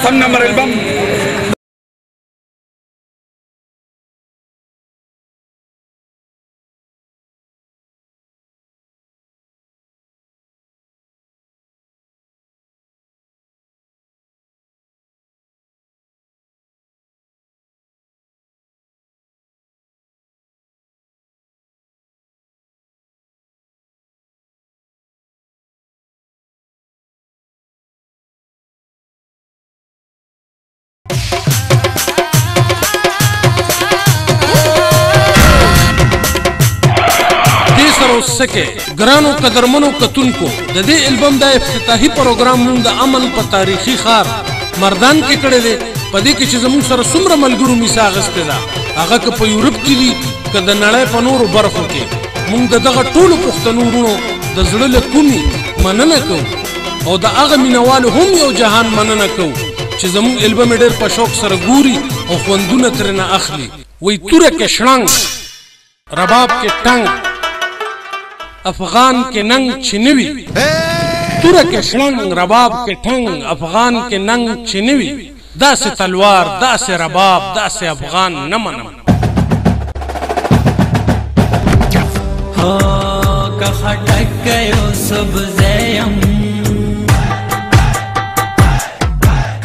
10 نمبر البم सके ग्रानों कदरमनों कतुनको द दे एल्बम दा इफ्तिताही प्रोग्राम मूंग द अमन प तारीखी खार मर्दान के कड़े दे पदे के चीज़ सर सुमर मलगुरु मिसा अगस्ते दा आगा के प यूरोप की दी क द नड़े पनोर बरखों के मूंग द दगा टोल पुख्तनूरों द ज़ड़ल कुमी मनना को और द आगा मिनवाल हम यो जहान मनना को चीज़ मूंग एल्बम एडर पशोक सर गुरी और ख्वंदुन तरना अखली वही तुरे के शंग रबाब के टंग अफगान के नंग छिनवी तुरा के शंग रबाब के ठंग अफगान के नंग छिनवी दा से तलवार दा से रबाब दा से अफगान नमन हो खटक गयो सब जयम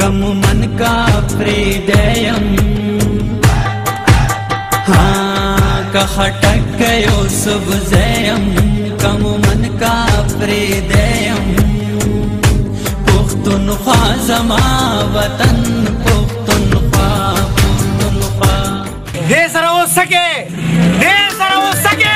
कम मन का प्रेदयम हाँ खटक गयो सब जयम कम मन का प्रेदयम पुख्तुनख्वा ज़मा वतन पुख्तुनख्वा दे सर हो सके दे सर हो सके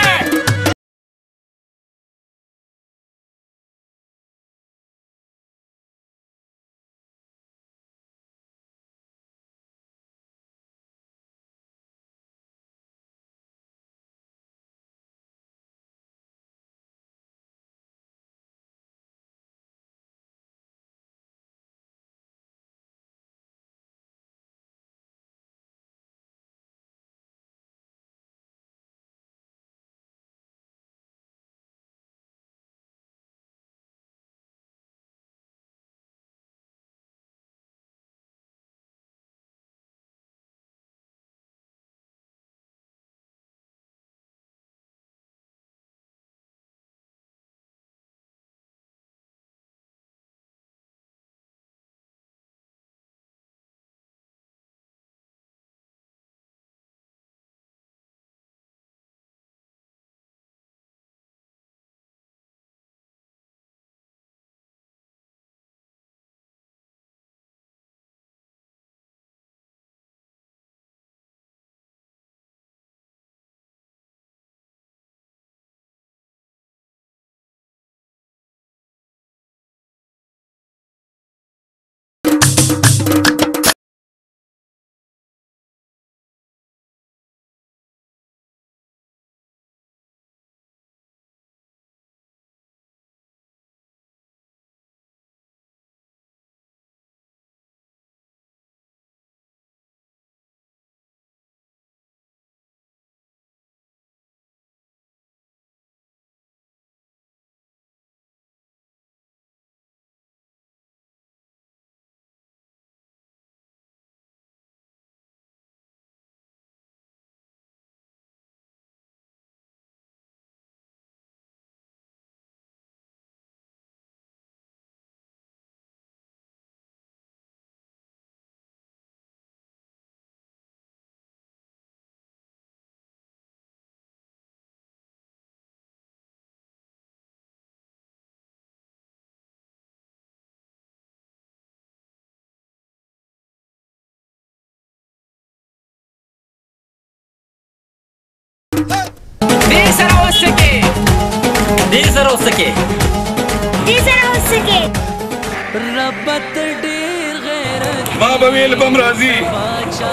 ما بویل بم راضی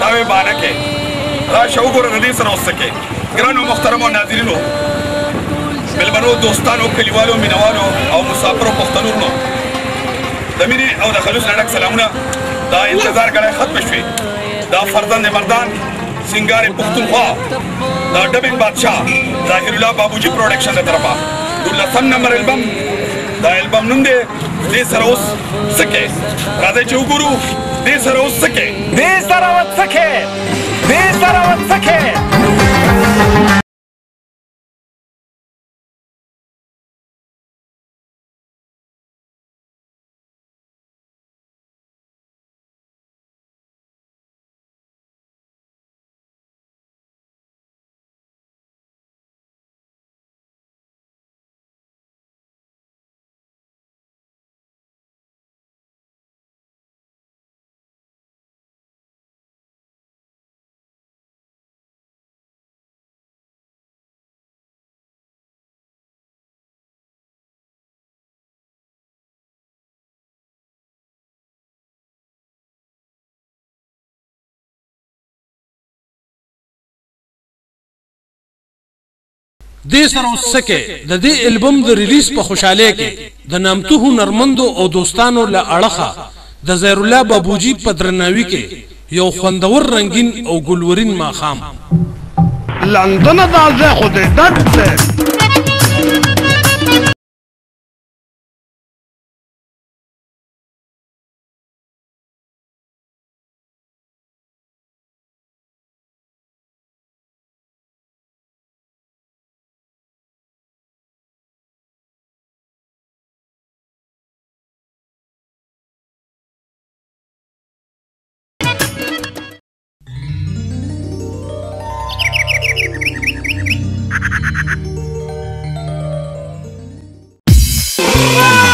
تاوی بانکه راشه وګوره د دې سره وسکه ګرانو محترمو ناظرینو ملمنو دوستانو کلیوالو مینوالو او مسافرو پښتنورونو د مینې او د خلوص نړک سلامونه دا انتظار کړی ختم شوي دا فرزند مردان سنگار پختونخوا دا ډبینګ بادشاه ظاهر الله بابوجي پروډکشن له طرفه 12 نمبر البم دا البم نوم دی دې سره اوس سکه راځي چې وګورو دې سره وسکه دې سره وسکه دې سره وسکه دې سره وسکه د دې البم د ریلیز په خوشاله کې د نامتو هنرمندو او دوستانو له اړخه د زهیر الله بابوجي په درناوي کې یو خوندور رنگین او ګلورین ماښام لندن دا ځای خو دې ډک دی Ah!